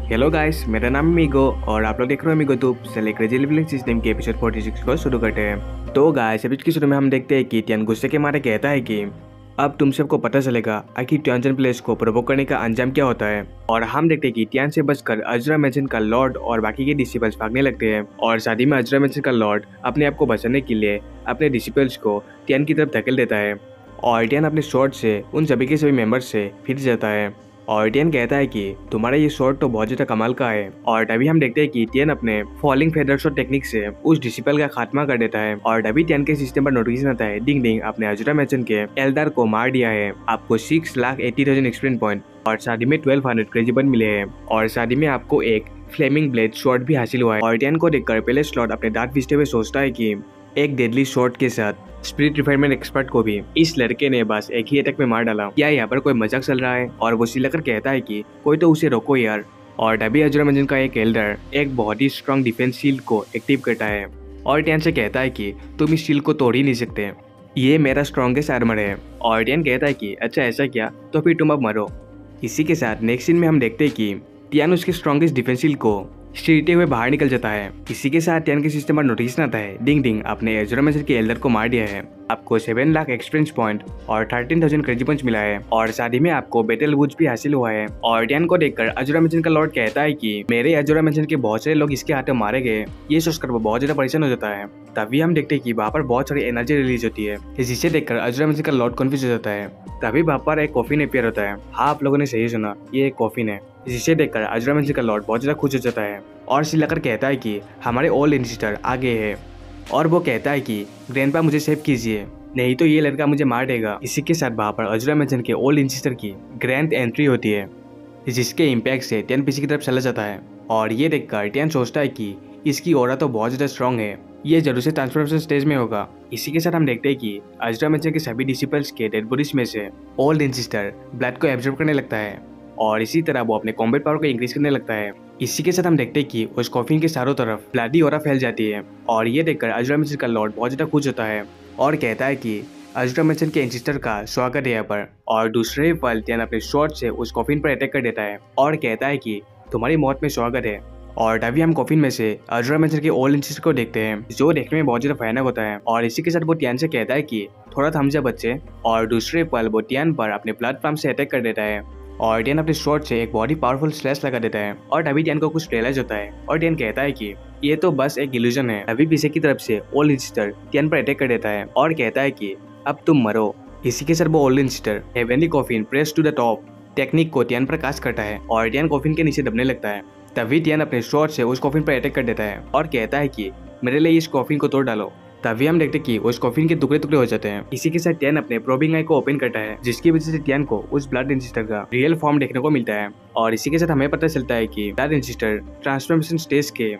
Hello guys, मेरा नाम है मीगो और आप लोग देख रहे हो मीगो ट्यूब से लेकर जिलेबिलिंग सिस्टम के एपिसोड 46 को शुरू करते हैं। तो गाइस, एपिसोड की शुरू में हम देखते हैं कि टियान गुस्से के मारे कहता है कि अब तुम सबको पता चलेगा आखिर टियानजन प्लेस को प्रोवोक करने का अंजाम क्या होता है। और हम देखते हैं कि टियान से बचकर अजरा मेंशन का लॉर्ड और बाकी के डिसिपल्स भागने लगते हैं और शादी में अजरा मेंशन का लॉर्ड अपने आप को बचाने के लिए अपने डिसिपल्स को टियान की तरफ धकेल देता है और टियान अपने शॉर्ट से उन सभी के सभी मेंबर्स से फिर जाता है। और टियन कहता है कि तुम्हारा ये शॉट तो बहुत ज्यादा कमाल का है। और तभी हम देखते हैं कि टियन अपने फॉलिंग फेदर शॉट टेक्निक से उस डिसिपल का खात्मा कर देता है और तभी टियन के सिस्टम पर नोटिफिकेशन आता है, डिंग डिंग, आपने अजुरा मेंशन के एल्दार को मार दिया है, आपको 6,80,000 एक्सपीरियंस पॉइंट और शादी में 1200 क्रेजी पॉइंट मिले हैं और शादी में आपको एक फ्लेमिंग ब्लेड शॉट भी हासिल हुआ है। और टियन को देखकर पहले स्लॉट अपने दांत पीसते हुए सोचता है कि एक डेडली शॉट के साथ स्पिरिट रिफाइनमेंट एक्सपर्ट को भी इस लड़के ने बस एक ही अटैक में मार डाला। क्या यहाँ पर कोई मजाक चल रहा है? और वो चिल्लाकर कहता है कि कोई तो उसे रोको यार। और तभी अजुरा मेंशन का एक एल्डर एक बहुत ही स्ट्रॉन्ग डिफेंस शील्ड को एक्टिव करता है और टियन से कहता है कि तुम इस शील्ड को तोड़ ही नहीं सकते, ये मेरा स्ट्रॉन्गेस्ट आर्मर है। और टियन कहता है कि अच्छा ऐसा क्या, तो फिर तुम अब मरो। इसी के साथ नेक्स्ट सीन में हम देखते हैं कि टियन उसके स्ट्रॉन्गेस्ट डिफेंस शील्ड को सीढ़ते हुए बाहर निकल जाता है। इसी के साथ टियन के सिस्टम पर नोटिफिकेशन आता है, डिंग डिंग, आपने अजुरा मेंशन के एल्डर को मार दिया है, आपको 7 लाख एक्सपीरियंस पॉइंट और 13,000 क्रेजी पॉइंट्स मिला है और शादी में आपको बैटल वुड्स भी हासिल हुआ है। और टियन को देखकर अजुरा मेंशन का लॉर्ड कहता है कि मेरे अजुरा मेंशन के बहुत सारे लोग इसके हाथों मारे गए। ये सोचकर वो बहुत ज्यादा परेशान हो जाता है। तभी हम देखते हैं कि वहाँ पर बहुत सारी एनर्जी रिलीज होती है, जिसे देखकर अजुरा मेंशन का लॉर्ड कन्फ्यूज हो जाता है। तभी वहाँ पर एक कॉफिन अपीयर होता है। हाँ, आप लोगों ने सही सुना, ये एक कॉफिन है। जिसे देखकर अजुरा मेंशन का लॉर्ड बहुत ज्यादा खुश हो जाता है और चिल्लाकर कहता है कि हमारे ओल्ड एंसेस्टर आगे है। और वो कहता है कि ग्रैंडपा मुझे सेव कीजिए, नहीं तो ये लड़का मुझे मार देगा। इसी के साथ वहाँ पर अजुरा मेंशन के ओल्ड एंसेस्टर की ग्रैंड एंट्री होती है, जिसके इम्पैक्ट से टियन पीछे की तरफ चला जाता है। और ये देखकर टियन सोचता है कि इसकी ऑरा तो बहुत ज्यादा स्ट्रॉन्ग है, ये जरूर से ट्रांसफॉर्मेशन स्टेज में होगा। इसी के साथ हम देखते हैं कि अजुरा मेंशन के सभी डिसिपल्स के डेड बॉडीज में से ओल्ड एंसेस्टर ब्लड को एब्जॉर्ब करने लगता है और इसी तरह वो अपने कॉम्बैट पावर को इंक्रीज करने लगता है। इसी के साथ हम देखते हैं कि उस कॉफिन के चारों तरफ ब्लडी ऑरा फैल जाती है और ये देखकर अजुरा मेंशन का लॉर्ड बहुत ज्यादा खुश होता है और कहता है कि अजुरा मेंशन के एंसेस्टर का स्वागत है यहाँ पर। और दूसरे पल टियन अपने शॉट से उस कॉफिन पर अटैक कर देता है और कहता है कि तुम्हारी मौत में स्वागत है। और तभी हम कॉफिन में से अजुरा मेंशन के ओल्ड एंसेस्टर को देखते हैं, जो देखने में बहुत ज्यादा भयानक होता है। और इसी के साथ वो टियन से कहता है कि थोड़ा थम जा बच्चे। और दूसरे पल वो टियन पर अपने प्लेटफॉर्म फ्लाम से अटैक कर देता है और टियन अपने शॉट से एक बहुत ही पावरफुल स्लैश लगा देता है। और तभी टियन को कुछ रियलाइज होता है और टियन कहता है कि ये तो बस एक इल्यूजन है। तभी पीछे की तरफ से ओल्ड एंसेस्टर टियन पर अटैक कर देता है और कहता है कि अब तुम मरो। इसी के साथ वो old ancestor heavenly coffin press to the top technique को टियन पर कास्ट करता है और टियन कॉफिन के नीचे दबने लगता है। तभी टियन अपने शॉट से उस कॉफिन पर अटैक कर देता है और कहता है कि मेरे लिए इस कॉफिन को तोड़ डालो। तभी हम देखते कि उस कॉफिन के टुकड़े टुकड़े हो जाते हैं। इसी के साथ टियन अपने प्रोबिंग आई को ओपन करता है, जिसकी वजह से टियन को उस ब्लड एंसेस्टर का रियल फॉर्म देखने को मिलता है। और इसी के साथ हमें पता चलता है कि ब्लड एंसेस्टर ट्रांसफॉर्मेशन स्टेज के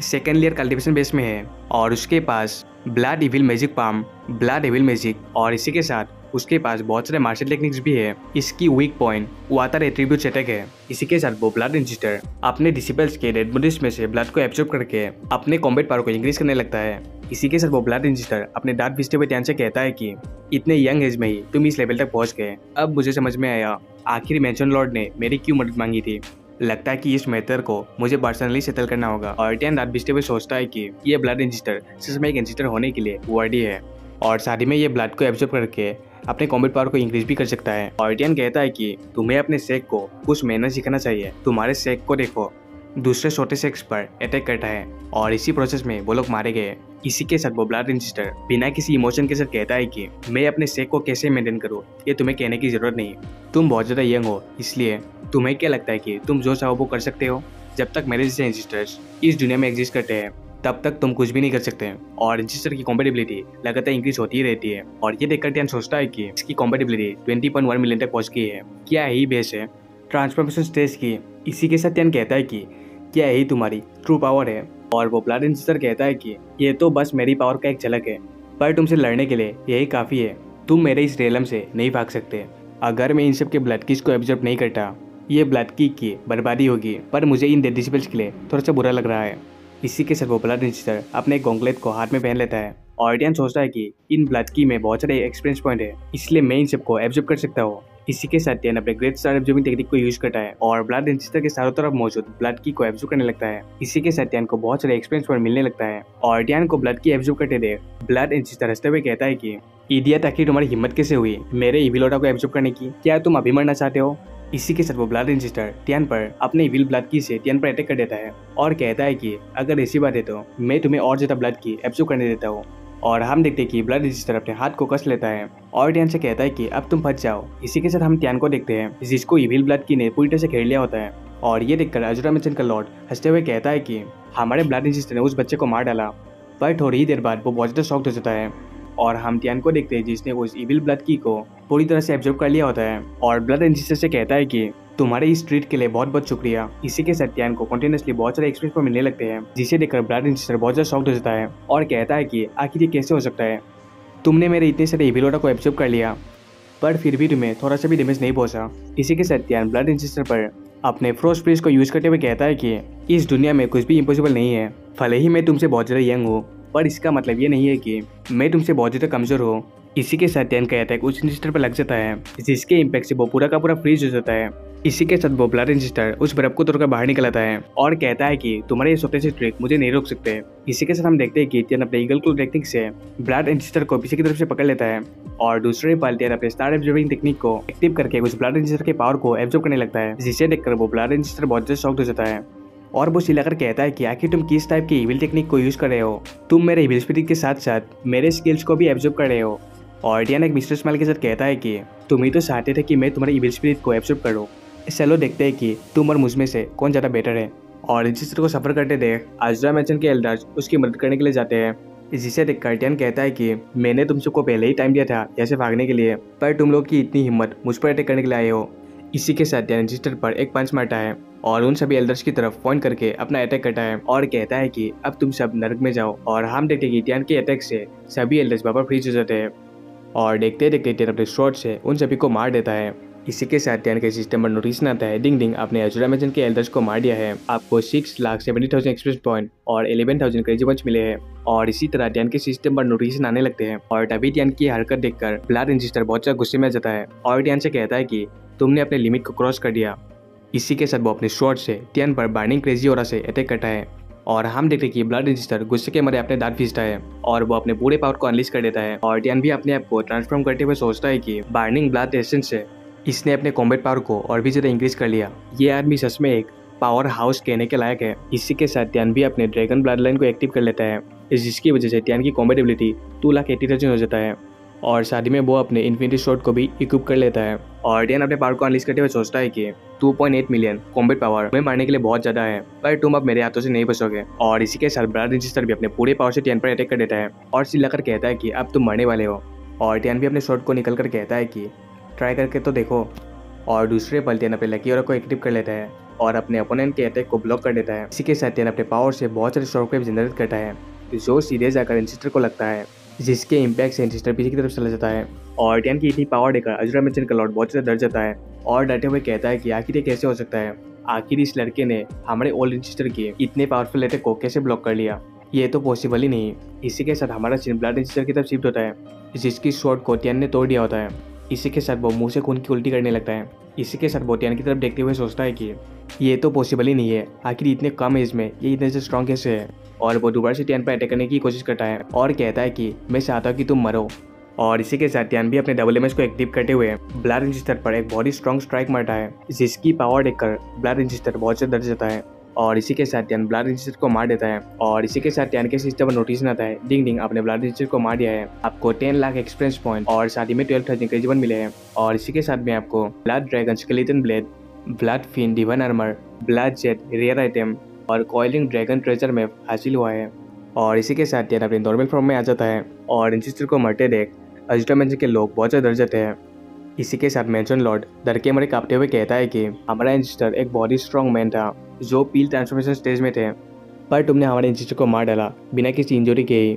सेकेंड लेयर कल्टिवेशन बेस में है और उसके पास blood evil magic palm, blood evil magic और इसी के साथ उसके पास बहुत सारे मार्शल टेक्निक्स भी है। इसकी weak point water attribute attack है। इसी के साथ वो ब्लड एंसेस्टर अपने डिसिपल्स के डेड बॉडीज में से ब्लड को एब्जॉर्ब करके अपने कॉम्बैट पावर को इंक्रीज करने लगता है। इसी के साथ वो ब्लड एंसेस्टर अपने दांत पीसते हुए टियन से कहता है कि इतने यंग एज में ही तुम इस लेवल तक पहुंच गए। अब मुझे समझ में आया आखिर मेंशन लॉर्ड ने मेरी क्यों मदद मांगी थी। लगता है कि इस मैटर को मुझे पर्सनली सेटल करना होगा। और टियन दांत पीसते हुए सोचता है कि ये ब्लड एंसेस्टर सच में एक एंसेस्टर होने के लिए वर्दी है और शादी में ये ब्लड को एब्जॉर्ब करके अपने कॉम्बैट पावर को इंक्रीज भी कर सकता है। और टियन कहता है कि तुम्हें अपने सेक को कुछ मेहनत सीखना चाहिए। तुम्हारे सेक को देखो, दूसरे छोटे सेक्स पर अटैक करता है और इसी प्रोसेस में वो लोग मारे गए। इसी के साथ वो ब्लड एंसेस्टर बिना किसी इमोशन के साथ कहता है कि मैं अपने सेक को कैसे मेंटेन करूँ, ये तुम्हें कहने की जरूरत नहीं। तुम बहुत ज्यादा यंग हो, इसलिए तुम्हें क्या लगता है कि तुम जो चाहो वो कर सकते हो। जब तक मेरे जैसे एंसेस्टर्स इस दुनिया में एग्जिस्ट करते हैं तब तक तुम कुछ भी नहीं कर सकते। और एंसेस्टर की कॉम्पेटिबिलिटी लगातार इंक्रीज होती ही रहती है। और ये देखकर टियन सोचता है कि इसकी कॉम्पेटिबिलिटी 20.1 मिलियन तक पहुंच गई है। क्या ही बेस है ट्रांसफॉर्मेशन स्टेज की। इसी के साथ टियन कहता है कि क्या यही तुम्हारी ट्रू पावर है। और वो ब्लड एंसेस्टर कहता है कि ये तो बस मेरी पावर का एक झलक है, पर तुमसे लड़ने के लिए यही काफ़ी है। तुम मेरे इस रेलम से नहीं भाग सकते। अगर मैं इन सब के ब्लड कीज को एब्जॉर्ब नहीं करता, ये ब्लड की बर्बादी होगी। पर मुझे इन डेड डिसिपल्स के लिए थोड़ा सा बुरा लग रहा है। इसी के साथ वो ब्लड एंसेस्टर अपने गॉन्गलेट को हाथ में पहन लेता है और टियन सोचता है कि इन ब्लड की में बहुत सारे एक्सपीरियंस पॉइंट है, इसलिए मैं इन सबको एब्जॉर्ब कर सकता हूँ। इसी के साथ टियान अपने ग्रेट स्टार एब्जॉर्बिंग टेक्निक को यूज करता है और ब्लड एंसेस्टर के चारों तरफ मौजूद ब्लड की को एब्जॉर्ब करने लगता है। इसी के साथ टियान को बहुत सारे एक्सपीरियंस पॉइंट मिलने लगता है और टियान को ब्लड की एब्जॉर्ब करते देख ब्लड एंसेस्टर हंसते हुए कहता है कि इडियट, आखिर तुम्हारी हिम्मत कैसे हुई मेरे इविल ऑरा को एब्जॉर्ब करने की? क्या तुम अभी मरना चाहते हो? इसी के साथ वो ब्लड एंसेस्टर टियान पर अपने इविल ब्लड की से टियान पर अटैक कर देता है और कहता है कि अगर ऐसी बात है तो मैं तुम्हें और ज्यादा ब्लड की एब्जॉर्ब करने देता हूँ। और हम देखते हैं कि ब्लड एंसेस्टर अपने हाथ को कस लेता है और टियान से कहता है कि अब तुम बच जाओ। इसी के साथ हम टियान को देखते हैं जिसको इविल ब्लड की ने पूरी तरह से घेर लिया होता है और ये देखकर अजुरा मेंशन का लॉर्ड हंसते हुए कहता है कि हमारे ब्लड एंसेस्टर ने उस बच्चे को मार डाला। पर थोड़ी ही देर बाद वो बहुत ज्यादा शॉक्ड हो जाता है और हम टियान को देखते हैं जिसने उस इविल ब्लड की को पूरी तरह से एब्जॉर्ब कर लिया होता है और ब्लड एंसेस्टर से कहता है कि तुम्हारे इस ट्रीट के लिए बहुत बहुत शुक्रिया। इसी के साथ टियान को कंटिन्यूसली बहुत सारे एक्सपीरियंस पर मिलने लगते हैं जिसे देखकर ब्लड एंसेस्टर बहुत ज्यादा शॉक्ड हो जाता है और कहता है कि आखिर ये कैसे हो सकता है? तुमने मेरे इतने सारे इविल ऑरा को एब्जॉर्ब कर लिया पर फिर भी तुम्हें थोड़ा सा भी डैमेज नहीं पहुंचा। इसी के साथ टियान ब्लड एंसेस्टर पर अपने फ्रोस्ट फ्रीज को यूज करते हुए कहता है कि इस दुनिया में कुछ भी इम्पॉसिबल नहीं है। भले ही मैं तुमसे बहुत ज्यादा यंग हूँ पर इसका मतलब ये नहीं है कि मैं तुमसे बहुत ज्यादा कमजोर हूँ। इसी के साथ टियान का अटैक उस एंसेस्टर पर लग जाता है जिसके इम्पैक्ट से वो पूरा का पूरा फ्रीज हो जाता है। इसी के साथ वो ब्लड एंसेस्टर उस बर्फ को तोड़कर बाहर निकल आता है और कहता है कि तुम्हारे ये छोटे से ट्रिक मुझे नहीं रोक सकते। इसी के साथ हम देखते हैं कि टियान अपने ईगल क्लू टेक्निक से ब्लड एंसेस्टर को पीछे की तरफ से पकड़ लेता है और दूसरे पल टियान अपने स्टार एब्जॉर्बिंग टेक्निक को एक्टिव करके उस ब्लड एंसेस्टर के पावर को एब्जॉर्ब करने लगता है जिसे देखकर वो ब्लड एंसेस्टर बहुत ज्यादा शॉक्ड हो जाता है और वो चिल्लाकर कहता है कि आखिर तुम किस टाइप की इविल टेक्निक को यूज कर रहे हो? तुम मेरे इविल स्पिरिट के साथ साथ मेरे स्किल्स को भी एब्जॉर्ब कर रहे हो। और टियान एक मिस्टर स्माइल के साथ कहता है कि तुम ही तो चाहते थे कि मैं तुम्हारे इविल स्पिरिट को एब्जॉर्ब करूं। चलो देखते हैं कि तुम और मुझ में से कौन ज्यादा बेटर है। और एंसेस्टर को सफर करते देख अजुरा मेंशन के एल्डर्स उसकी मदद करने के लिए जाते हैं जिसे देखकर टियान कहता है कि मैंने तुम सबको पहले ही टाइम दिया था ऐसे भागने के लिए पर तुम लोग की इतनी हिम्मत मुझ पर अटैक करने के लिए आए हो। इसी के साथ टियान एंसेस्टर पर एक पंच मारता है और उन सभी एल्डर्स की तरफ पॉइंट करके अपना अटैक करता है और कहता है कि अब तुम सब नरक में जाओ। और हम देखते हैं कि टियान के अटैक से सभी एल्डर्स वापस फ्रीज हो जाते हैं और देखते देखते टियान अपने शॉट से उन सभी को मार देता है। इसी के साथ टियान के सिस्टम पर नोटिफिकेशन आता है, डिंग डिंग, आपने अजुरा मेंशन के एल्डर्स को मार दिया है, आपको 6,70,000 एक्सपीरियंस पॉइंट और 11,000 क्रेजी पॉइंट्स मिले हैं। और इसी तरह टियान के सिस्टम पर नोटिफिकेशन आने लगते हैं और तभी टियान की हरकत देखकर ब्लड एंसेस्टर बहुत ज्यादा गुस्से में आ जाता है और टियान से कहता है कि तुमने अपने लिमिट को क्रॉस कर दिया। इसी के साथ वो अपने शॉट से टियान पर बर्निंग क्रेजी ऑरा से अटैक करता है और हम देखते हैं कि ब्लड एंसेस्टर गुस्से के मारे अपने दांत पीसता है और वो अपने पूरे पावर को अनलीश कर देता है। और टियान भी अपने आप को ट्रांसफॉर्म करते हुए सोचता है कि बर्निंग ब्लड एसेंस से इसने अपने कॉम्बैट पावर को और भी ज्यादा इंक्रीज कर लिया। ये आदमी सच में एक पावर हाउस कहने के लायक है। इसी के साथ टियान भी अपने ड्रैगन ब्लड लाइन को एक्टिव कर लेता है जिसकी वजह से टियान की कॉम्बैट एबिलिटी 2,80,000 हो जाता है और शादी में वो अपने इन्फिनिटी शॉट को भी इक्विप कर लेता है। और टियान अपने पावर को अनलीश करते हुए सोचता है कि 2.8 मिलियन कॉम्बैट पावर में मारने के लिए बहुत ज्यादा है पर तुम अब मेरे हाथों से नहीं बचोगे। और इसी के साथ ब्लड एंसेस्टर भी अपने पूरे पावर से टियान पर अटैक कर देता है और चिल्लाकर कहता है कि अब तुम मरने वाले हो। और टियान भी अपने शॉट को निकल कर कहता है कि ट्राई करके तो देखो। और दूसरे पल टियान अपने लकी ऑरा को एक्टिव कर लेता है और अपने ओपोनेंट के अटैक को ब्लॉक कर देता है। इसी के साथ टियान अपने पावर से बहुत सारे शॉक वेव जनरेट करता है जो सीधे जाकर एंसेस्टर को लगता है जिसके इम्पैक्ट से एंसेस्टर पीछे की तरफ चला जाता है। और टियान की इतनी पावर देखकर अजुरा मेंशन का लॉर्ड बहुत ज्यादा डर जाता है और डरते हुए कहता है कि आखिर ये कैसे हो सकता है? आखिर इस लड़के ने हमारे ओल्ड एंसेस्टर के इतने पावरफुल अटैक को कैसे ब्लॉक कर लिया? ये तो पॉसिबल ही नहीं। इसी के साथ हमारा सीन ब्लड एंसेस्टर की तरफ शिफ्ट होता है जिसकी शॉट को टियान ने तोड़ दिया होता है। इसी के साथ वो मुंह से खून की उल्टी करने लगता है। इसी के साथ वो टियान की तरफ देखते हुए सोचता है कि ये तो पॉसिबल ही नहीं है, आखिर इतने कम एज में ये इतने से स्ट्रॉन्ग कैसे है? और वो दोबारा से टियान पर अटैक करने की कोशिश करता है और कहता है कि मैं चाहता हूँ कि तुम मरो। और इसी के साथ टियान भी अपने डबल एमएस को एक्टिव करते हुए ब्लड एंसेस्टर पर एक बहुत ही स्ट्रॉन्ग स्ट्राइक मारता है जिसकी पावर देखकर ब्लड एंसेस्टर बहुत से डर जाता है। और इसी के साथ टियान ब्लड एंसेस्टर को मार देता है। और इसी के साथ टियान के सिस्टम पर नोटिस आता है, डिंग डिंग, आपने ब्लड एंसेस्टर को मार दिया है, आपको 10 लाख एक्सपीरियंस पॉइंट और साथ ही में 12,000 क्रेजी पॉइंट मिले हैं। और इसी के साथ में आपको blood dragon skeleton blade, blood fin divine armour, blood jet rare item और कॉइलिंग ड्रैगन ट्रेजर में हासिल हुआ है। और इसी के साथ टियान अपने नॉर्मल फॉर्म में आ जाता है और एंसेस्टर को मरते देख अजुरा मेंशन के लोग बहुत ज्यादा डर जाते हैं। इसी के साथ मेंशन लॉर्ड डर के मारे कांपते हुए कहता है कि हमारा एंसेस्टर एक बहुत ही स्ट्रॉन्ग मैन था जो पील ट्रांसफॉर्मेशन स्टेज में थे, पर तुमने हमारे एंसेस्टर को मार डाला बिना किसी इंजरी के ही।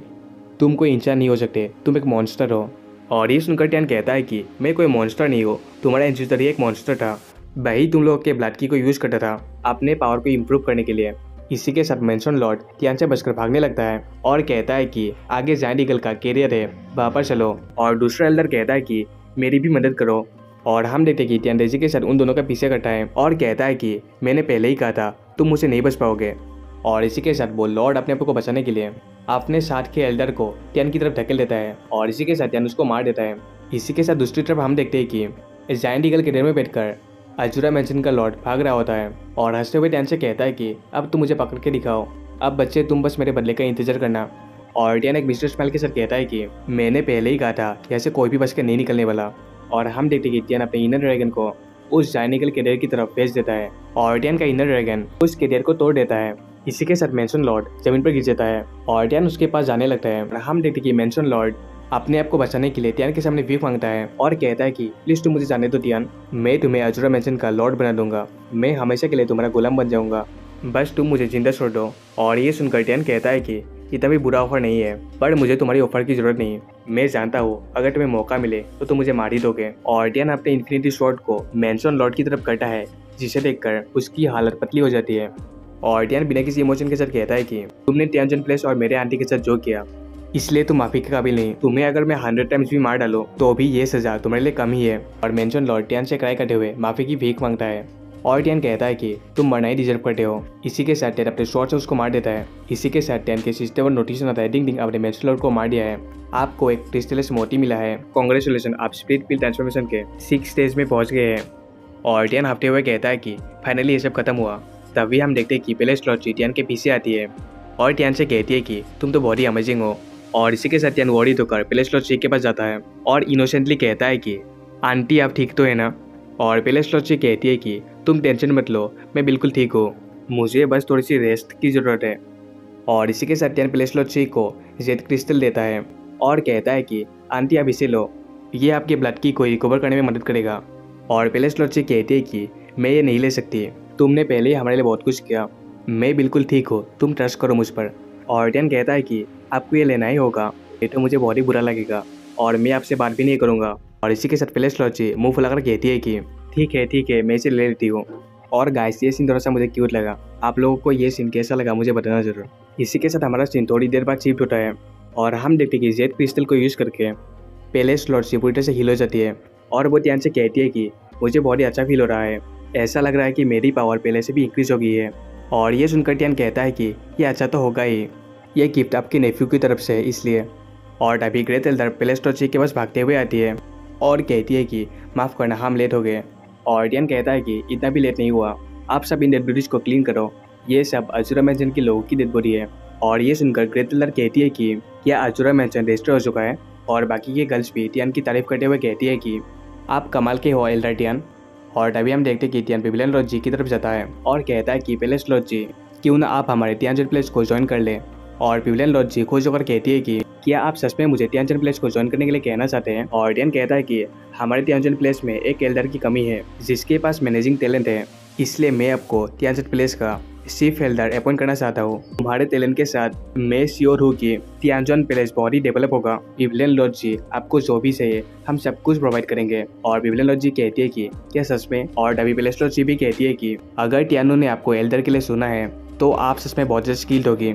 तुम कोई इंसान नहीं हो सकते, तुम एक मॉन्स्टर हो। और ये सुनकर टियान कहता है कि मैं कोई मॉन्स्टर नहीं हूँ, तुम्हारा एंसेस्टर ही एक मॉन्स्टर था, वही तुम लोग के ब्लड की को यूज करता था अपने पावर को इम्प्रूव करने के लिए। इसी के साथ मेंशन लॉर्ड टियान से बचकर भागने लगता है और कहता है कि आगे जायंट ईगल का कैरियर है, वहाँ पर चलो। और दूसरा एल्डर कहता है कि मेरी भी मदद करो। और हम देखते हैं कि टियान रेजी के साथ उन दोनों का पीछे करता है और कहता है कि मैंने पहले ही कहा था तुम मुझसे नहीं बच पाओगे। और इसी के साथ वो लॉर्ड अपने आप को बचाने के लिए अपने साथ के एल्डर को टियान की तरफ धकेल देता है और इसी के साथ टियान उसको मार देता है। इसी के साथ दूसरी तरफ हम देखते हैं कि इस जायंट ईगल के डेर में बैठकर अजूरा मैंशन का लॉर्ड भाग रहा होता है और हंसते हुए टियान से कहता है कि अब तुम मुझे पकड़ के दिखाओ, अब बच्चे तुम बस मेरे बदले का इंतजार करना। और टियान एक मिस्टर स्माइल के साथ कहता है कि मैंने पहले ही कहा था कि ऐसे कोई भी बच के नहीं निकलने वाला। और हम देखते हैं कि टियान अपने इनर ड्रैगन को उस जायंट ईगल के डेर की तरफ भेज देता है और टियान का इनर ड्रैगन उस के डेर को तोड़ देता है। इसी के साथ मैंशन लॉर्ड जमीन पर गिर जाता है और टियान उसके पास जाने लगता है। हम देखते हैं कि मैंशन लॉर्ड अपने आप को बचाने के लिए टियान के सामने भीख मांगता है और कहता है कि प्लीज तुम मुझे जाने दो टियान, मैं तुम्हें अजूरा मैंशन का लॉर्ड बना दूंगा, मैं हमेशा के लिए तुम्हारा गुलाम बन जाऊंगा, बस तुम मुझे जिंदा छोड़ दो। और ये सुनकर टियान कहता है कि इतना भी बुरा ऑफर नहीं है, पर मुझे तुम्हारी ऑफर की जरूरत नहीं, मैं जानता हूँ अगर तुम्हें मौका मिले तो तुम मुझे मार ही दोगे। और टियान अपने इन्फिनिटी शॉट को मैंशन लॉर्ड की तरफ करता है जिसे देखकर उसकी हालत पतली हो जाती है। और टियान बिना किसी इमोशन के साथ कहता है कि तुमने टियानजन प्लेस और मेरे आंटी के साथ जो किया इसलिए तुम माफी के काबिल नहीं, तुम्हें अगर मैं 100 टाइम्स भी मार डालो तो भी ये सजा तुम्हारे लिए कम ही है। और मैंशन लॉर्ड टियान से क्राई करते हुए माफी की भीख मांगता है और टियान कहता है कि तुम मरना ही डिजर्व करते हो। इसी के साथ टियान अपने शॉट से उसको मार देता है। इसी के साथ टियान के सिस्टम और नोटिफिकेशन आता है, डिंग डिंग आपने मैंशन लॉर्ड को मार दिया है, आपको एक क्रिस्टलेस मोती मिला है, कांग्रेचुलेशन आप स्प्लिट पिल ट्रांसफॉर्मेशन के 6 स्टेज में पहुंच गए हैं। और टियान हफ्ते हुए कहता है कि फाइनली ये सब खत्म हुआ। तभी हम देखते हैं कि पहले स्लॉट टियान के पीछे आती है और टियान से कहती है कि तुम तो बहुत ही अमेजिंग हो। और इसी के साथ टियान वॉरी होकर पहले स्लॉट के पास जाता है और इनोसेंटली कहता है कि आंटी आप ठीक तो है ना। और पहले स्लॉट कहती है कि तुम टेंशन मत लो, मैं बिल्कुल ठीक हूँ, मुझे बस थोड़ी सी रेस्ट की ज़रूरत है। और इसी के साथ टियान पहले स्लॉट को जेड क्रिस्टल देता है और कहता है कि आंटी आप इसे लो, ये आपके ब्लड की कोई रिकवर करने में मदद करेगा। और पहले स्लॉट कहती है कि मैं ये नहीं ले सकती, तुमने पहले ही हमारे लिए बहुत कुछ किया, मैं बिल्कुल ठीक हूँ, तुम ट्रस्ट करो मुझ पर। और टियान कहता है कि आपको ये लेना ही होगा, ये तो मुझे बहुत ही बुरा लगेगा और मैं आपसे बात भी नहीं करूँगा। और इसी के साथ पहले स्लॉट मुंह फुलाकर कहती है कि ठीक है मैं इसे ले लेती हूँ। और गाइस ये सीन थोड़ा सा मुझे क्यूट लगा, आप लोगों को ये सीन कैसा लगा मुझे बताना जरूर। इसी के साथ हमारा सीन थोड़ी देर बाद शिफ्ट होता है और हम देखते हैं कि जेड क्रिस्टल को यूज़ करके पहले स्लॉट पूरी तरह से हील हो जाती है और वो टियान से कहती है कि मुझे बहुत ही अच्छा फील हो रहा है, ऐसा लग रहा है कि मेरी पावर पहले से भी इंक्रीज हो गई है। और ये सुनकर टियान कहता है कि ये अच्छा तो होगा ही, ये गिफ्ट आपके नेफ्यू की तरफ से है इसलिए। और तभी ग्रेट एल्डर पहले स्लॉट के पास भागते हुए आती है और कहती है कि माफ़ करना हम लेट हो गए। और टियान कहता है कि इतना भी लेट नहीं हुआ, आप सब इन डेड बॉडीज को क्लीन करो, ये सब अजूरा मैंशन के लोगों की डेड बॉडी है। और ये सुनकर ग्रेट एल्डर कहती है कि क्या अजूरा मैंशन रेस्टोर हो चुका है। और बाकी के गर्ल्स भी टियान की तारीफ करते हुए कहती है कि आप कमाल के हो एल्डर टियान। और तभी हम देखते हैं कि टियान पिविलियन लॉर्ड जी की तरफ जाता है और कहता है कि पहले लॉर्ड जी क्यों ना आप हमारे टियानजन प्लेस को ज्वाइन कर ले। और पिविलियन लॉर्ड जी खुश होकर कहती है कि क्या आप सच में मुझे टियानजन प्लेस को ज्वाइन करने के लिए कहना चाहते हैं। और टियान कहता है कि हमारे टियानजन प्लेस में एक एल्डर की कमी है जिसके पास मैनेजिंग टैलेंट है, इसलिए मैं आपको टियानजन प्लेस का चीफ एल्डर अपॉइंट करना चाहता हूँ। तुम्हारे टैलेंट के साथ मैं श्योर हूँ कि टियानजन प्लेस बहुत ही डेवलप होगा। पिविलियन लॉर्ड जी आपको जो भी चाहिए हम सब कुछ प्रोवाइड करेंगे। और पिविलियन लॉर्ड जी कहती है कि क्या सच में। और तभी पिविलियन लॉर्ड जी भी कहती है कि अगर टियानो ने आपको एल्डर के लिए सुना है तो आप सच में बहुत ज़्यादा स्किल्ड होगी,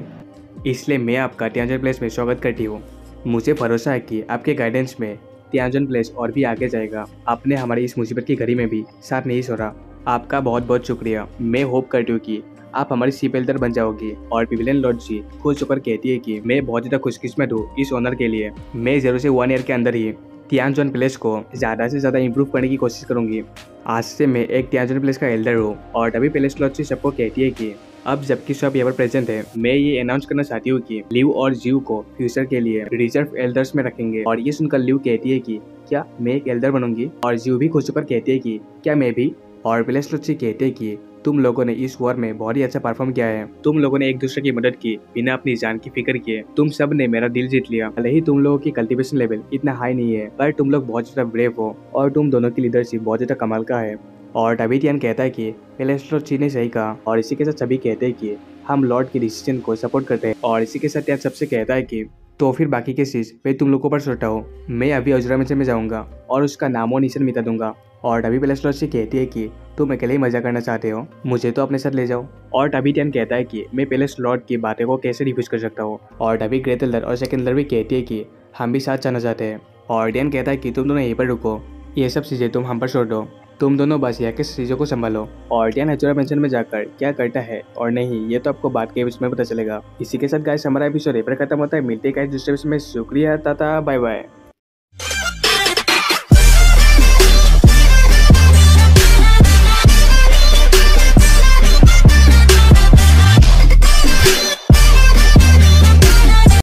इसलिए मैं आपका टियानजन प्लेस में स्वागत करती हूँ। मुझे भरोसा है कि आपके गाइडेंस में टियानजन प्लेस और भी आगे जाएगा। आपने हमारी इस मुसीबत की घड़ी में भी साथ नहीं छोड़ा, आपका बहुत बहुत शुक्रिया। मैं होप करती हूँ कि आप हमारी चीफ एल्डर बन जाओगी। और पिविलियन लॉर्ड जी खुश होकर कहती है कि मैं बहुत ज़्यादा खुशकिस्मत हूँ इस ऑनर के लिए, मैं 0 से 1 ईयर के अंदर ही टियानजन प्लेस को ज़्यादा से ज़्यादा इंप्रूव करने की कोशिश करूँगी। आज से मैं एक टियानजन प्लेस का एल्डर हूँ। और तभी पिविलियन लॉर्ड जी सबको कहती है कि अब जबकि सब यहाँ पर प्रेजेंट है, मैं ये अनाउंस करना चाहती हूँ कि लिव और जीव को फ्यूचर के लिए रिजर्व एल्डर्स में रखेंगे। और ये सुनकर लिव कहती है कि क्या मैं एक एल्डर बनूंगी। और जीव भी खुश होकर कहती है कि क्या मैं भी। और पिविलियन लॉर्ड जी कहते हैं कि तुम लोगों ने इस वॉर में बहुत ही अच्छा परफॉर्म किया है, तुम लोगों ने एक दूसरे की मदद की बिना अपनी जान की फिक्र किए, तुम सब ने मेरा दिल जीत लिया। भले ही तुम लोगों की कल्टीवेशन लेवल इतना हाई नहीं है, पर तुम लोग बहुत ज्यादा ब्रेव हो और तुम दोनों की लीडरशिप बहुत ज्यादा कमाल का है। और तभी टियान कहता है कि पिविलियन लॉर्ड जी ने सही कहा। और इसी के साथ सभी कहते हैं कि हम लॉर्ड के डिसीजन को सपोर्ट करते हैं। और इसी के साथ टियान सबसे कहता है कि तो फिर बाकी के चीज मैं तुम लोगों पर छोड़ता हूँ, मैं अभी अजूरा मैंशन में जाऊंगा और उसका नामो निशान मिटा दूंगा। और तभी पिविलियन लॉर्ड जी कहती है कि तुम अकेले ही मजा करना चाहते हो, मुझे तो अपने साथ ले जाओ। और तभी टियान कहता है कि मैं पिविलियन लॉर्ड की बातें को कैसे रिफ्यूज कर सकता हूँ। और तभी ग्रेट एल्डर और सेकंड एल्डर भी कहती है कि हम भी साथ जाना चाहते हैं। और टियान कहता है कि तुम दोनों यहीं पर रुको, ये सब चीज़ें तुम हम पर छोड़ दो, तुम दोनों बस यहाँ के चीज़ों को संभालो। और टियान हेचुरा मेंशन में जाकर क्या करता है और नहीं ये तो आपको बात के एपिसोड में पता चलेगा। इसी के साथ गाइस हमारा एपिसोड यहीं पर खत्म होता है। मिलते हैं गाइस दूसरे एपिसोड में। शुक्रिया, टाटा, बाय बाय।